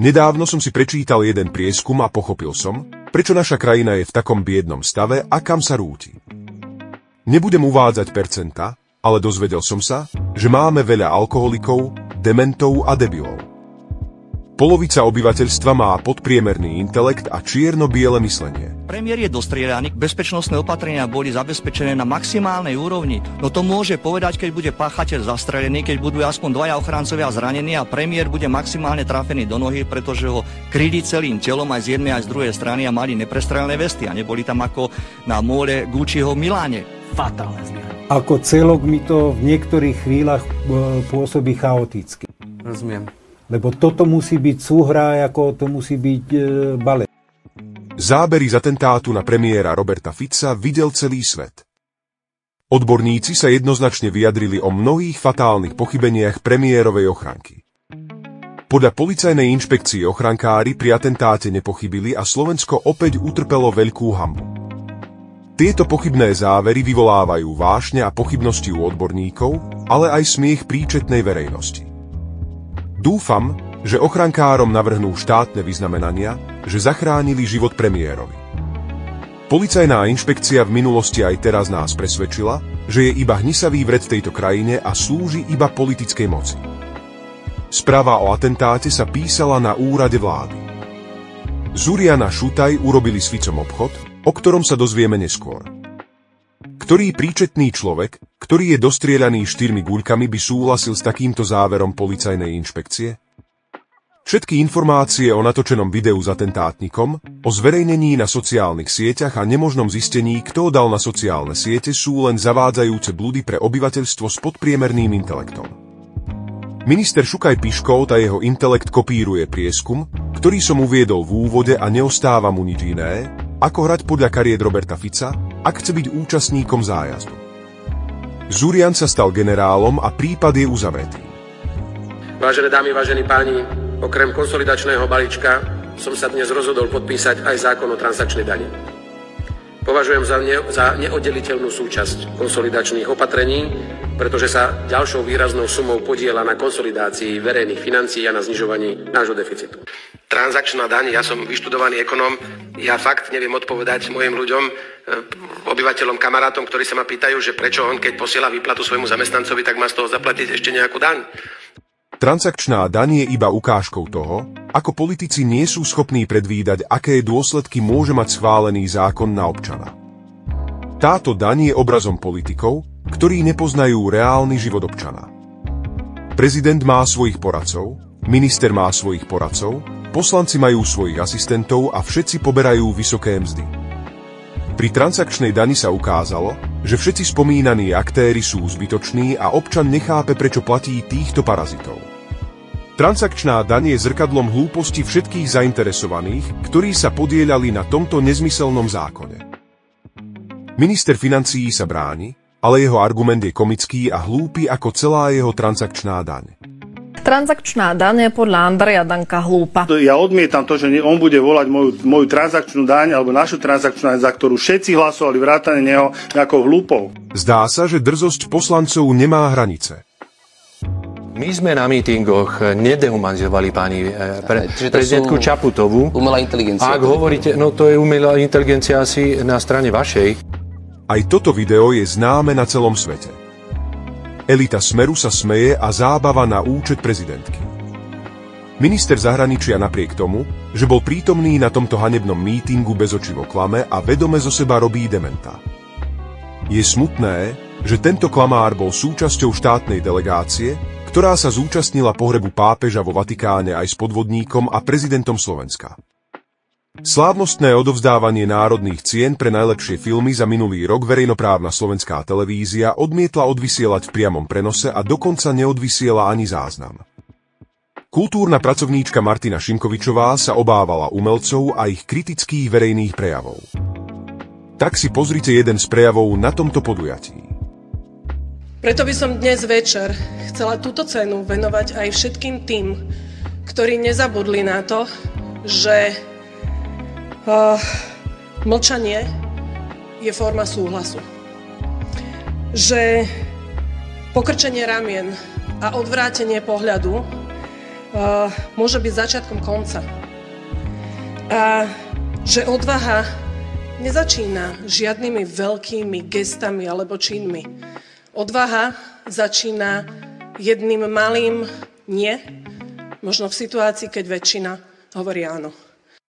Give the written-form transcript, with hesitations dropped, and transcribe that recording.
Nedávno som si prečítal jeden prieskum a pochopil som, prečo naša krajina je v takom biednom stave a kam sa rúti. Nebudem uvádzať percentá, ale dozvedel som sa, že máme veľa alkoholikov, dementov a debilov. Polovica obyvateľstva má podpriemerný intelekt a čierno-biele myslenie. Premiér je dostrieľaný, bezpečnostné opatrenia boli zabezpečené na maximálnej úrovni. No to môže povedať, keď bude páchateľ zastrelený, keď budú aspoň dvaja ochrancovia zranení a premiér bude maximálne trafený do nohy, pretože ho kryli celým telom aj z jednej aj z druhej strany a mali neprestrelené vesty a neboli tam ako na móle Gucciho v Miláne. Fatálne zlyhanie. Ako celok mi to v niektorých chvíľach pôsobí chaoticky. Rozumiem. Lebo toto musí byť súhra, ako to musí byť balet. Zábery z atentátu na premiéra Roberta Fica videl celý svet. Odborníci sa jednoznačne vyjadrili o mnohých fatálnych pochybeniach premiérovej ochranky. Podľa policajnej inšpekcie ochrankári pri atentáte nepochybili a Slovensko opäť utrpelo veľkú hanbu. Tieto pochybné závery vyvolávajú vášne a pochybnosti u odborníkov, ale aj smiech príčetnej verejnosti. Dúfam, že ochrankárom navrhnú štátne vyznamenania, že zachránili život premiérovi. Policajná inšpekcia v minulosti aj teraz nás presvedčila, že je iba hnisavý vred v tejto krajine a slúži iba politickej moci. Správa o atentáte sa písala na úrade vlády. Zurian a Šutaj urobili s Ficom obchod, o ktorom sa dozvieme neskôr. Ktorý príčetný človek, ktorý je dostrieľaný 4 guľkami, by súhlasil s takýmto záverom policajnej inšpekcie? Všetky informácie o natočenom videu s atentátnikom, o zverejnení na sociálnych sieťach a nemožnom zistení, kto dal na sociálne siete, sú len zavádzajúce bludy pre obyvateľstvo s podpriemerným intelektom. Minister Šukaj-Piškov a jeho intelekt kopíruje prieskum, ktorý som uviedol v úvode a neostáva mu nič iné, ako hrať podľa kariet Roberta Fica, ak chce byť účastníkom zájazdu. Zurian sa stal generálom a prípad je uzavretý. Vážené dámy, vážení páni, okrem konsolidačného balíčka som sa dnes rozhodol podpísať aj zákon o transakčnej dani. Považujem za neoddeliteľnú súčasť konsolidačných opatrení, pretože sa ďalšou výraznou sumou podieľa na konsolidácii verejných financií a na znižovaní nášho deficitu. Transakčná daň, ja som vyštudovaný ekonóm, ja fakt neviem odpovedať mojim ľuďom, obyvateľom, kamarátom, ktorí sa ma pýtajú, že prečo on, keď posiela výplatu svojmu zamestnancovi, tak má z toho zaplatiť ešte nejakú daň. Transakčná daň je iba ukážkou toho, ako politici nie sú schopní predvídať, aké dôsledky môže mať schválený zákon na občana. Táto daň je obrazom politikov, ktorí nepoznajú reálny život občana. Prezident má svojich poradcov, minister má svojich poradcov, poslanci majú svojich asistentov a všetci poberajú vysoké mzdy. Pri transakčnej dani sa ukázalo, že všetci spomínaní aktéri sú zbytoční a občan nechápe, prečo platí týchto parazitov. Transakčná daň je zrkadlom hlúposti všetkých zainteresovaných, ktorí sa podieľali na tomto nezmyselnom zákone. Minister financií sa bráni, ale jeho argument je komický a hlúpy ako celá jeho transakčná daň. Transakčná daň je podľa Andreja Danka hlúpa. Ja odmietam to, že on bude volať moju transakčnú daň alebo našu transakčnú daň, za ktorú všetci hlasovali vrátane neho, nejakou hlúpou. Zdá sa, že drzosť poslancov nemá hranice. My sme na mítingoch nedehumanizovali pani prezidentku Čaputovú. Umelá inteligencia. A ak hovoríte, no to je umelá inteligencia asi na strane vašej. Aj toto video je známe na celom svete. Elita Smeru sa smeje a zábava na účet prezidentky. Minister zahraničia napriek tomu, že bol prítomný na tomto hanebnom mítingu bezočivo klame a vedome zo seba robí dementa. Je smutné, že tento klamár bol súčasťou štátnej delegácie, ktorá sa zúčastnila pohrebu pápeža vo Vatikáne aj s podvodníkom a prezidentom Slovenska. Slávnostné odovzdávanie národných cien pre najlepšie filmy za minulý rok verejnoprávna slovenská televízia odmietla odvysielať v priamom prenose a dokonca neodvysiela ani záznam. Kultúrna pracovníčka Martina Šimkovičová sa obávala umelcov a ich kritických verejných prejavov. Tak si pozrite jeden z prejavov na tomto podujatí. Preto by som dnes večer chcela túto cenu venovať aj všetkým tým, ktorí nezabudli na to, že mlčanie je forma súhlasu. Že pokrčenie ramien a odvrátenie pohľadu môže byť začiatkom konca. A že odvaha nezačína žiadnymi veľkými gestami alebo činmi. Odvaha začína jedným malým nie, možno v situácii, keď väčšina hovorí áno.